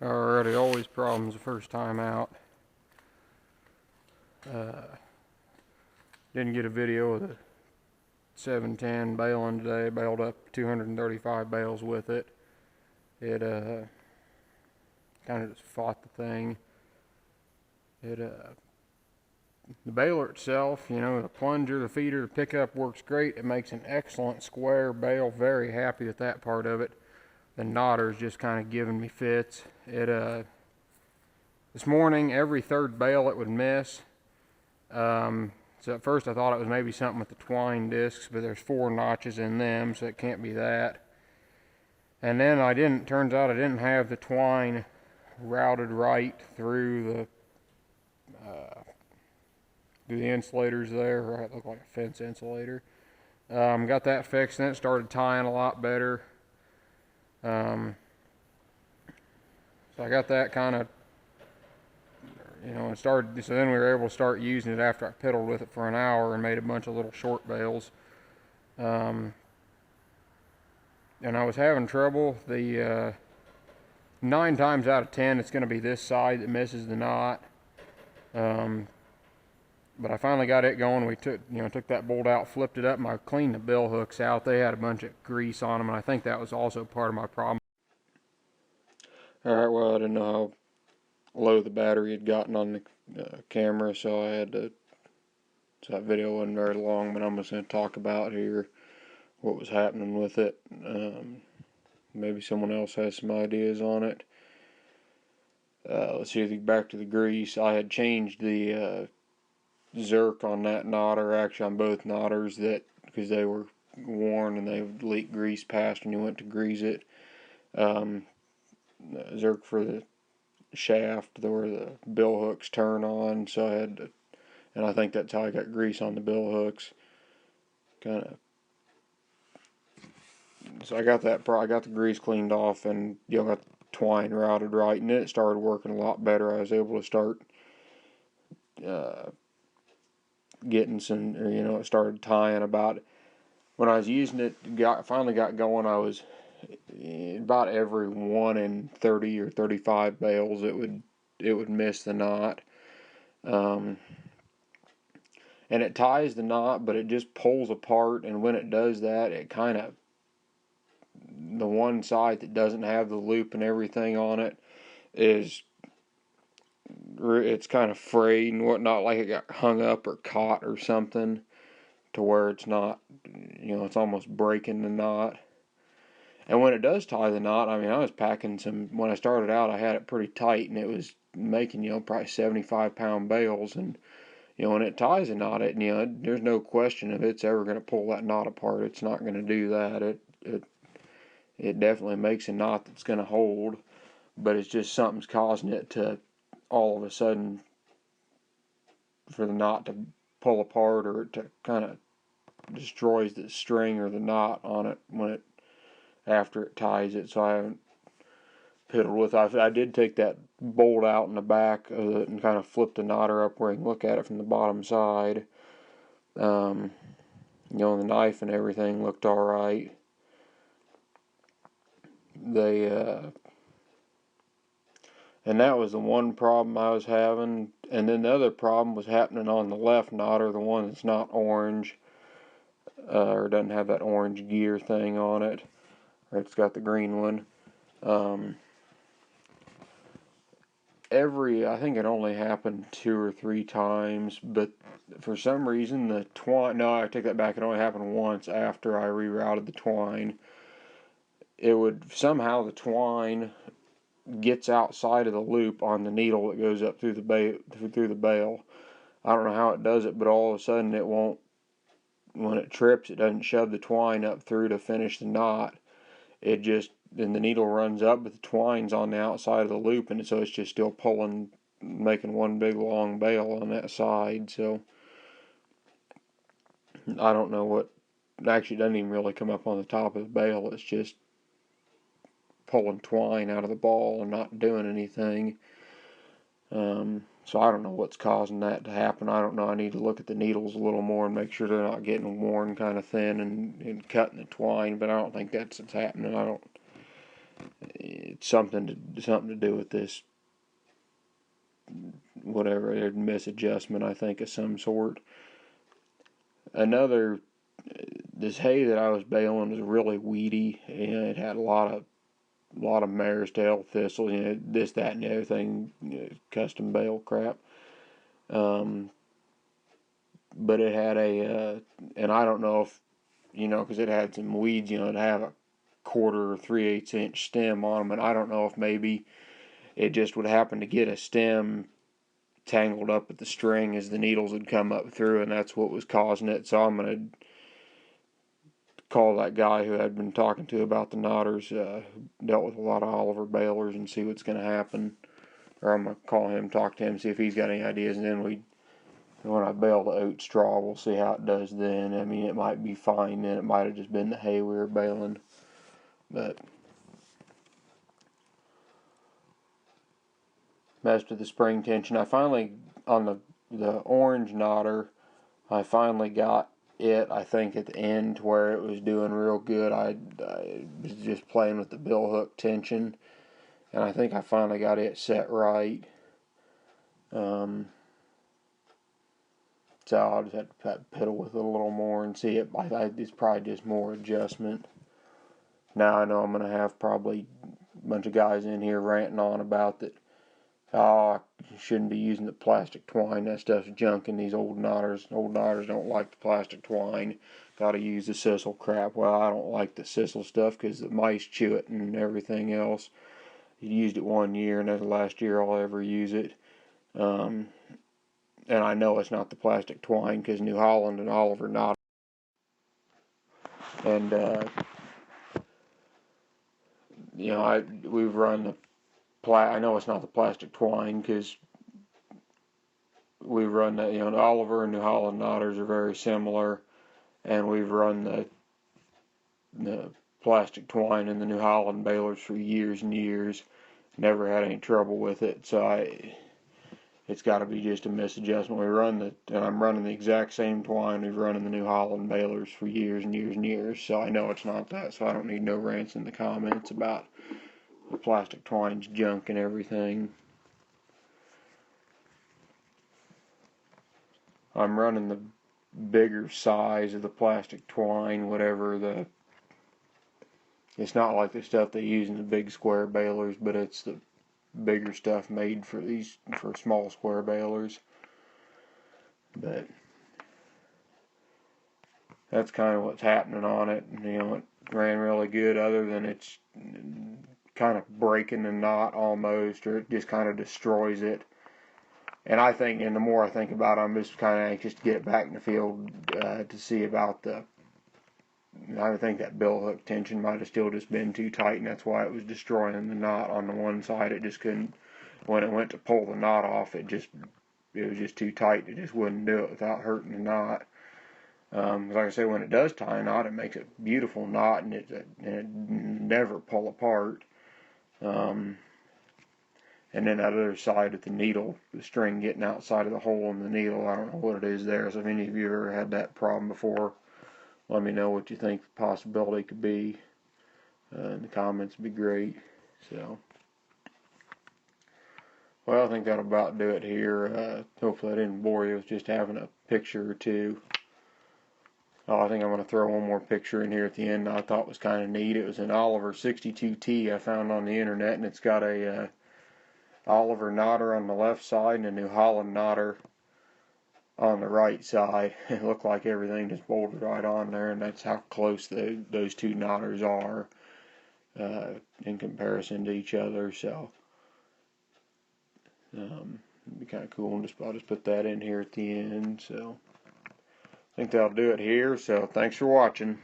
Alrighty, always problems the first time out. Didn't get a video of the 710 baling today. Baled up 235 bales with it. It kind of just fought the thing. The baler itself, the plunger, the feeder, the pickup works great. It makes an excellent square bale. Very happy with that part of it. The knotter's just kind of giving me fits. This morning, every third bale it would miss. So at first I thought it was maybe something with the twine discs, but there's 4 notches in them, so it can't be that. And then turns out I didn't have the twine routed right through the insulators there, or it looked like a fence insulator. Got that fixed, and it started tying a lot better. So I got that kind of, and started, so then we were able to start using it after I piddled with it for an hour and made a bunch of little short bales. And I was having trouble. 9 times out of 10, it's going to be this side that misses the knot. But I finally got it going. We took that bolt out, flipped it up, and I cleaned the bill hooks out. They had a bunch of grease on them, and I think that was also part of my problem. Alright, well, I didn't know how low the battery had gotten on the camera, so so that video wasn't very long, but I'm just going to talk about here what was happening with it. Maybe someone else has some ideas on it. Let's see, back to the grease. I had changed the Zerk on that knotter, actually on both knotters, because they were worn and they would leak grease past when you went to grease it. Zerk for the shaft, where the bill hooks turn on, so I had to, and I think that's how I got grease on the bill hooks. So I got the grease cleaned off, and got the twine routed right, and then it started working a lot better. I was able to start getting some, it started tying about. When I was using it, finally got going, I was about every 1 in 30 or 35 bales it would miss the knot. And it ties the knot, but it just pulls apart, and when it does that, it kind of, the one side that doesn't have the loop and everything on it it's kind of frayed and whatnot, like it got hung up or caught or something, to where it's not, it's almost breaking the knot. And when it does tie the knot, I mean, I was packing when I started out, I had it pretty tight, and it was making, probably 75-pound bales, and, when it ties a knot, there's no question if it's ever going to pull that knot apart. It's not going to do that. It definitely makes a knot that's going to hold, but it's just something's causing it to all of a sudden, for the knot to pull apart, or to kind of destroys the string or the knot on it after it ties it. So I haven't piddled with it. I did take that bolt out in the back of it and kind of flip the knotter up where you can look at it from the bottom side. The knife and everything looked alright. And that was the one problem I was having. And then the other problem was happening on the left knotter, the one that's not orange, or doesn't have that orange gear thing on it. Or it's got the green one. I think it only happened 2 or 3 times, but for some reason the twine, no, I take that back, it only happened once after I rerouted the twine. Somehow the twine gets outside of the loop on the needle that goes up through the bale. I don't know how it does it, but all of a sudden it won't, when it trips, it doesn't shove the twine up through to finish the knot. Then the needle runs up, but the twine's on the outside of the loop, and so it's just still pulling, making one big long bale on that side. So I don't know what, actually it doesn't even really come up on the top of the bale. It's just pulling twine out of the ball and not doing anything. So I don't know what's causing that to happen. I don't know. I need to look at the needles a little more and make sure they're not getting worn kind of thin and cutting the twine, but I don't think that's what's happening. It's something to do with this, whatever, misadjustment, I think, of some sort. Another, this hay that I was baling was really weedy, and it had a lot of mare's tail thistle, this, that, and the other thing, custom bale crap. But it had and I don't know if, because it had some weeds, it had a 1/4 or 3/8 inch stem on them, and I don't know if maybe it just would happen to get a stem tangled up at the string as the needles would come up through, and that's what was causing it. So I'm going to call that guy who I'd been talking to about the knotters, who dealt with a lot of Oliver balers, and see what's going to happen. Or I'm going to call him, talk to him, see if he's got any ideas, and then when I bale the oat straw, we'll see how it does then. I mean, it might be fine then. It might have just been the hay we were baling. But as to the spring tension, I finally, on the orange knotter, I finally got it, I think, at the end where it was doing real good. I was just playing with the bill hook tension, and I think I finally got it set right. So I'll just have to piddle with it a little more and see it. It's probably just more adjustment. Now I know I'm going to have probably a bunch of guys in here ranting on about that. Oh, you shouldn't be using the plastic twine. That stuff's junk in these old knotters. Old knotters don't like the plastic twine. Got to use the sisal crap. Well, I don't like the sisal stuff because the mice chew it and everything else. You used it 1 year, and that's the last year I'll ever use it. And I know it's not the plastic twine because New Holland and Oliver Knotter. And we've run the I know it's not the plastic twine because we've run the the Oliver and New Holland knotters are very similar, and we've run the plastic twine in the New Holland balers for years and years. Never had any trouble with it, so it's got to be just a misadjustment. And I'm running the exact same twine we've run in the New Holland balers for years and years and years, so I know it's not that, so I don't need no rants in the comments about the plastic twine's junk and everything. I'm running the bigger size of the plastic twine, it's not like the stuff they use in the big square balers, but it's the bigger stuff made for small square balers. But that's kind of what's happening on it. It ran really good, other than it's kind of breaking the knot almost, or it just kind of destroys it. And I think, and the more I think about it, I'm just kind of anxious to get it back in the field to see about I think that bill hook tension might have still just been too tight, and that's why it was destroying the knot on the one side. It just couldn't, when it went to pull the knot off, it was just too tight. It just wouldn't do it without hurting the knot. Like I say, when it does tie a knot, it makes a beautiful knot, and it never pull apart. And then that other side of the needle, the string getting outside of the hole in the needle, I don't know what it is there. So if any of you ever had that problem before, let me know what you think the possibility could be. In the comments would be great. So, well, I think that'll about do it here. Hopefully I didn't bore you with just having a picture or two. Oh, I think I'm going to throw one more picture in here at the end I thought was kind of neat. It was an Oliver 62T I found on the internet, and it's got a Oliver knotter on the left side and a New Holland knotter on the right side. It looked like everything just bolted right on there, and that's how close those two knotters are in comparison to each other. So it'd be kind of cool, and I'll just put that in here at the end. So I think that'll do it here. So thanks for watching.